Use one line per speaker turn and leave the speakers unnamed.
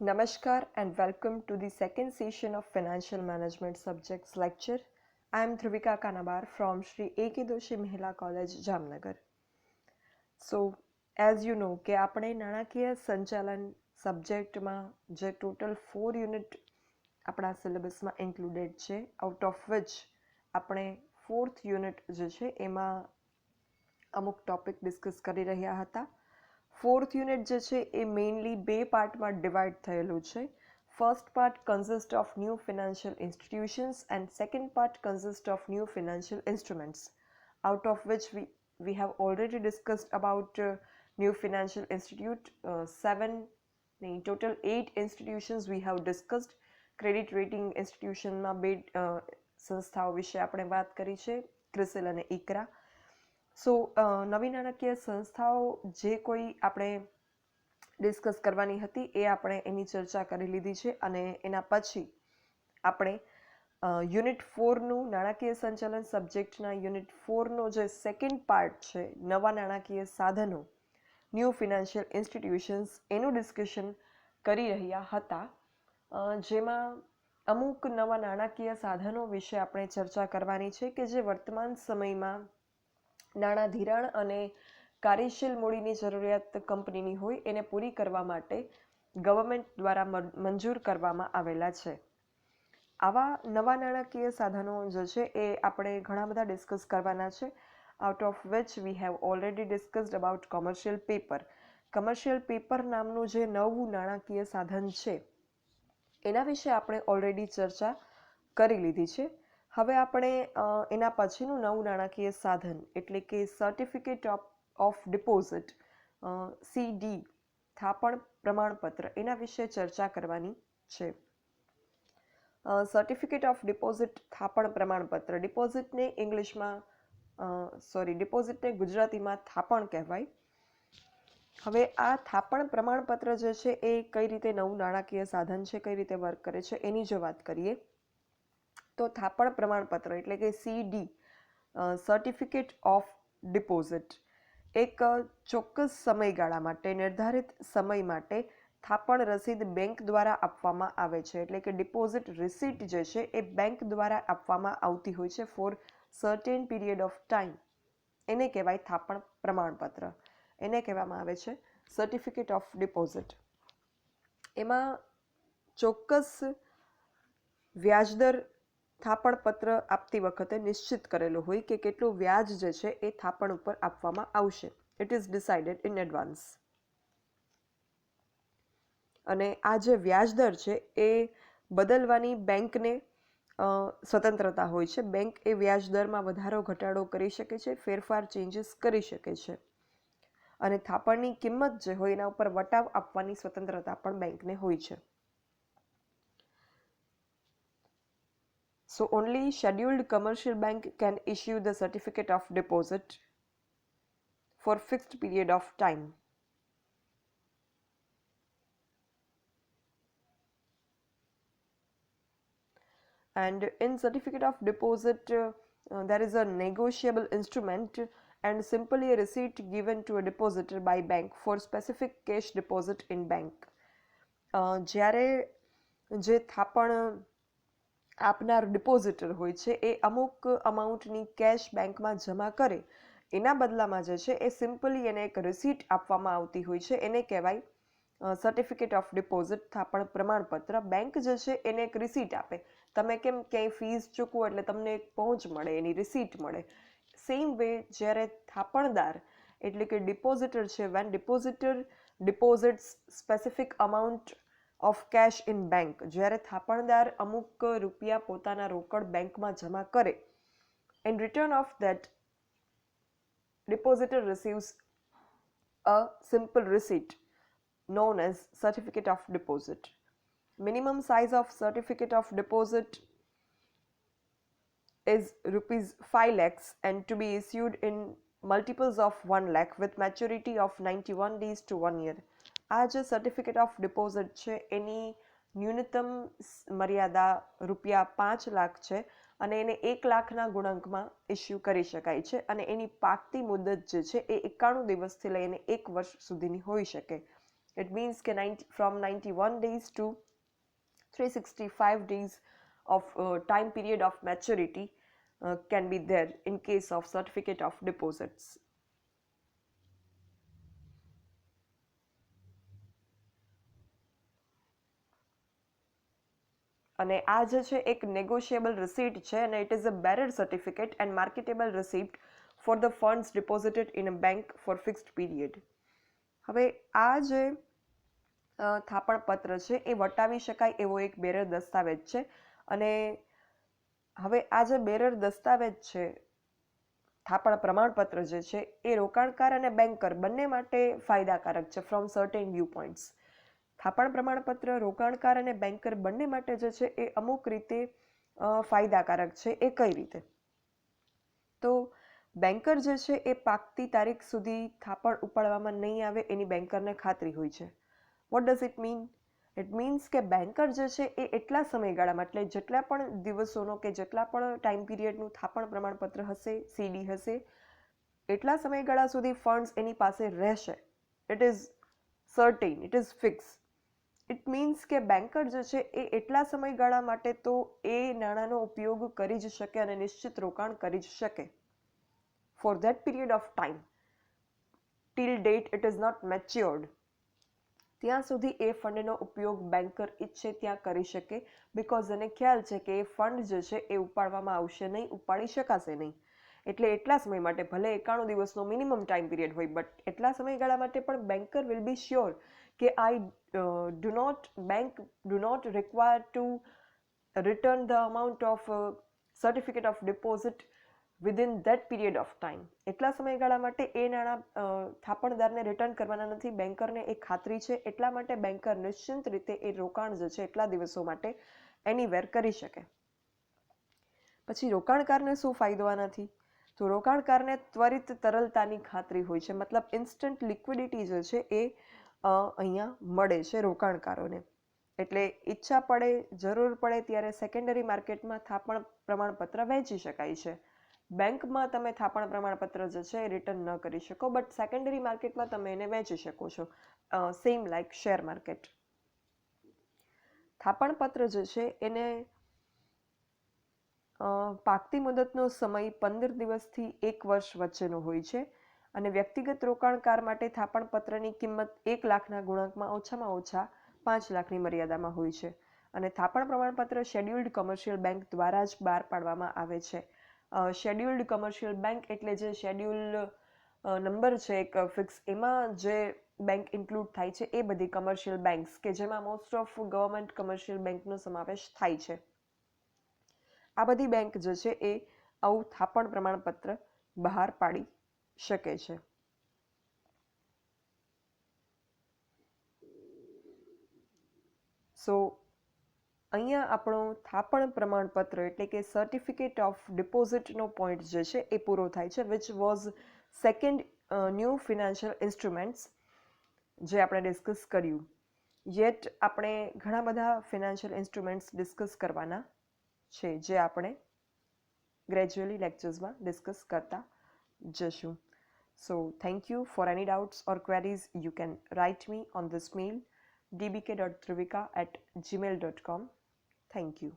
Namaskar and welcome to the second session of Financial Management Subjects lecture. I am Dhruvika Kanabar from Shri A.K. Doshi Mahila College, Jamnagar. So, as you know કે આપણે નાણાકીય સંચાલન સબ્જેક્ટમાં જે total 4 unit આપણા સિલેબસમાં included છે, out of which આપણે 4th unit જે છે એમાં અમુક ટોપિક ડિસ્કસ કરી રહ્યા હતા. 4th યુનિટ જે છે એ મેઇનલી બે પાર્ટમાં ડિવાઇડ થયેલું છે. First part consist of new financial institutions and second part consist of new financial instruments, out of which we have already discussed about new financial institute, total 8 institutions we have discussed. Credit rating institution માં બે સંસ્થાઓ વિશે આપણે વાત કરી છે, CRISIL અને ઇકરા. સો નવી નાણાકીય સંસ્થાઓ જે કોઈ આપણે ડિસ્કસ કરવાની હતી એ આપણે એની ચર્ચા કરી લીધી છે અને એના પછી આપણે યુનિટ 4નું નાણાકીય સંચાલન સબ્જેક્ટના યુનિટ 4નો જે સેકન્ડ પાર્ટ છે, નવા નાણાકીય સાધનો, ન્યૂ ફિનાન્શિયલ ઇન્સ્ટિટ્યુશન્સ, એનું ડિસ્કશન કરી રહ્યા હતા, જેમાં અમુક નવા નાણાકીય સાધનો વિશે આપણે ચર્ચા કરવાની છે કે જે વર્તમાન સમયમાં નાણાં ધિરાણ અને કાર્યશીલ મૂડીની જરૂરિયાત કંપનીની હોય એને પૂરી કરવા માટે ગવર્મેન્ટ દ્વારા મંજૂર કરવામાં આવેલા છે. આવા નવા નાણાકીય સાધનો જે છે એ આપણે ઘણા બધા ડિસ્કસ કરવાના છે, out of which we have already discussed about commercial paper. Commercial paper નામનું જે નવું નાણાકીય સાધન છે એના વિશે આપણે ઓલરેડી ચર્ચા કરી લીધી છે. હવે આપણે એના પછીનું નવું નાણાકીય સાધન એટલે કે સર્ટિફિકેટ ઓફ ડિપોઝિટ, CD, થાપણ પ્રમાણપત્ર, એના વિશે ચર્ચા કરવાની છે. સર્ટિફિકેટ ઓફ ડિપોઝિટ, થાપણ પ્રમાણપત્ર, ડિપોઝિટને ડિપોઝિટને ગુજરાતીમાં થાપણ કહેવાય. હવે આ થાપણ પ્રમાણપત્ર જે છે એ કઈ રીતે નવું નાણાકીય સાધન છે, કઈ રીતે વર્ક કરે છે એની જો વાત કરીએ તો થાપણ પ્રમાણપત્ર એટલે કે CD, સર્ટિફિકેટ ઓફ ડિપોઝિટ, એક ચોક્કસ સમયગાળા માટે, નિર્ધારિત સમય માટે થાપણ રસીદ બેંક દ્વારા આપવામાં આવે છે. એટલે કે ડિપોઝિટ રિસીટ જે છે એ બેંક દ્વારા આપવામાં આવતી હોય છે for certain period of time. એને કહેવાય થાપણ પ્રમાણપત્ર, એને કહેવામાં આવે છે સર્ટિફિકેટ ઓફ ડિપોઝિટ. એમાં ચોક્કસ વ્યાજદર થાપણ પત્ર આપતી વખતે નિશ્ચિત કરેલું હોય કે કેટલું વ્યાજ જે છે એ થાપણ ઉપર આપવામાં આવશે. It is decided in advance. અને આ જે વ્યાજદર છે એ બદલવાની બેંકને સ્વતંત્રતા હોય છે. બેંક એ વ્યાજદરમાં વધારો ઘટાડો કરી શકે છે, ફેરફાર ચેન્જીસ કરી શકે છે. અને થાપણની કિંમત જે હોય એના ઉપર વટાવ આપવાની સ્વતંત્રતા પણ બેંકને હોય છે. So only scheduled commercial bank can issue the certificate of deposit for fixed period of time. And in certificate of deposit there is a negotiable instrument and simply a receipt given to a depositor by bank for specific cash deposit in bank. જ્યારે જે થાપણ આપનાર ડિપોઝિટર હોય છે એ અમુક અમાઉન્ટની cache બેંકમાં જમા કરે, એના બદલામાં જે છે એ સિમ્પલી એને એક રિસીટ આપવામાં આવતી હોય છે, એને કહેવાય સર્ટિફિકેટ ઓફ ડિપોઝિટ, થાપણ પ્રમાણપત્ર. બેંક જે છે એને એક રિસીટ આપે. તમે કેમ ક્યાંય ફીસ ચૂકવો એટલે તમને એક પહોંચ મળે, એની રિસીટ મળે. સેમ વે જ્યારે થાપણદાર એટલે કે ડિપોઝિટર છે, when depositor deposits specific amount of cash in bank, જ્યારે થાપણદાર અમુક રૂપિયા પોતાના રોકડ બેંકમાં જમા કરે, in return of that depositor receives a simple receipt known as certificate of deposit. Minimum size of certificate of deposit is rupees 5 lakhs and to be issued in multiples of 1 lakh with maturity of 91 days to 1 year. આ જે certificate of deposit છે એની ન્યૂનતમ મર્યાદા રૂપિયા 5 લાખ છે અને એને 1 લાખના ગુણાંકમાં ઇસ્યુ કરી શકાય છે અને એની પાકતી મુદત જે છે એ 91 દિવસથી લઈને 1 વર્ષ સુધીની હોઈ શકે. It means કે from 91 days to 365 days of time period of maturity can be there in case of certificate of deposits. અને આ જે છે એક નેગોશિયેબલ રિસીટ છે અને it is a bearer certificate and marketable receipt for the funds deposited in a bank for fixed period. હવે આ જે થાપણ પત્ર છે એ વટાવી શકાય એવો એક બેરર દસ્તાવેજ છે. અને હવે આ જે બેરર દસ્તાવેજ છે, થાપણ પ્રમાણપત્ર જે છે એ રોકાણકાર અને બેન્કર બંને માટે ફાયદાકારક છે ફ્રોમ સર્ટેન વ્યૂ પોઈન્ટ્સ. થાપણ પ્રમાણપત્ર રોકાણકાર અને બેન્કર બંને માટે જે છે એ અમુક રીતે ફાયદાકારક છે. એ કઈ રીતે? તો બેન્કર જે છે એ પાકતી તારીખ સુધી થાપણ ઉપાડવામાં નહીં આવે એની બેન્કરને ખાતરી હોય છે. What does it mean? It means કે બેન્કર જે છે એ એટલા સમયગાળામાં, એટલે જેટલા પણ દિવસોનો કે જેટલા પણ ટાઈમ પીરિયડનું થાપણ પ્રમાણપત્ર હશે, સીડી હશે, એટલા સમયગાળા સુધી ફંડ્સ એની પાસે રહેશે. It is certain, it is fix. It means કે બેન્કર જે છે એ એટલા સમયગાળા માટે તો એ નાણાંનો ઉપયોગ કરી જ શકે અને નિશ્ચિત રોકાણ કરી જ શકે. For that period of time till that it is not matured, ત્યાં સુધી એ ફંડનો ઉપયોગ બેન્કર ઈચ્છે ત્યાં કરી શકે. બિકોઝ એને ખ્યાલ છે કે એ ફંડ જે છે એ ઉપાડવામાં આવશે નહીં, ઉપાડી શકાશે નહીં. એટલે એટલા સમય માટે, ભલે 91 દિવસનો મિનિમમ ટાઈમ પીરિયડ હોય, બટ એટલા સમયગાળા માટે પણ બેન્કર વિલ બી શ્યોર કે bank do not require to return the amount of certificate of deposit within that period of time. એટલા સમયગાળા માટે એ નાણાં થાપણદારને રિટર્ન કરવાના નથી. બેન્કરને એ ખાતરી છે. એટલા માટે બેન્કર નિશ્ચિંત રીતે એ રોકાણ જે છે એટલા દિવસો માટે એનીવેર કરી શકે. પછી રોકાણકારને શું ફાયદો આનાથી? તો રોકાણકારને ત્વરિત તરલતાની ખાતરી હોય છે. મતલબ ઇન્સ્ટન્ટ લિક્વિડિટી જે છે એ અહીંયા મળે છે રોકાણકારોને. એટલે ઈચ્છા પડે, જરૂર પડે ત્યારે સેકન્ડરી માર્કેટમાં થાપણ પ્રમાણપત્ર વેચી શકાય છે. બેંકમાં તમે થાપણ પ્રમાણપત્ર જે છે એ રિટર્ન ન કરી શકો, બટ સેકન્ડરી માર્કેટમાં તમે એને વેચી શકો છો. Same like share market. થાપણ પત્ર જે છે એને પાકતી મુદતનો સમય 15 દિવસથી 1 વર્ષ વચ્ચેનો હોય છે. અને વ્યક્તિગત રોકાણકાર માટે થાપણ પત્રની કિંમત 1 લાખના ગુણાંકમાં ઓછામાં ઓછા 5 લાખની મર્યાદામાં હોય છે. અને થાપણ પ્રમાણપત્ર શેડ્યુલ્ડ કમર્શિયલ બેંક દ્વારા જ બહાર પાડવામાં આવે છે. શેડ્યુલ્ડ કમર્શિયલ બેંક એટલે જે શેડ્યુલ નંબર છે એક ફિક્સ, એમાં જે બેંક ઇન્ક્લુડ થાય છે એ બધી કમર્શિયલ બેંક્સ કે જેમાં મોસ્ટ ઓફ ગવર્મેન્ટ કમર્શિયલ બેંકનો સમાવેશ થાય છે. આ બધી બેંક જે છે એ આવું થાપણ પ્રમાણપત્ર બહાર પાડી શકે છે. સો અહીંયા આપણો થાપણ પ્રમાણપત્ર એટલે કે સર્ટિફિકેટ ઓફ ડિપોઝિટનો પોઈન્ટ જે છે એ પૂરો થાય છે, which was second new financial instruments જે આપણે ડિસ્કસ કર્યું. યેટ આપણે ઘણા બધા ફિનાન્શિયલ ઇન્સ્ટ્રુમેન્ટ્સ ડિસ્કસ કરવાના છે, જે આપણે ગ્રેજ્યુઅલી લેક્ચર્સમાં ડિસ્કસ કરતા જશું. So thank you. For any doubts or queries, you can write me on this mail dbk.dhruvika@gmail.com. Thank you.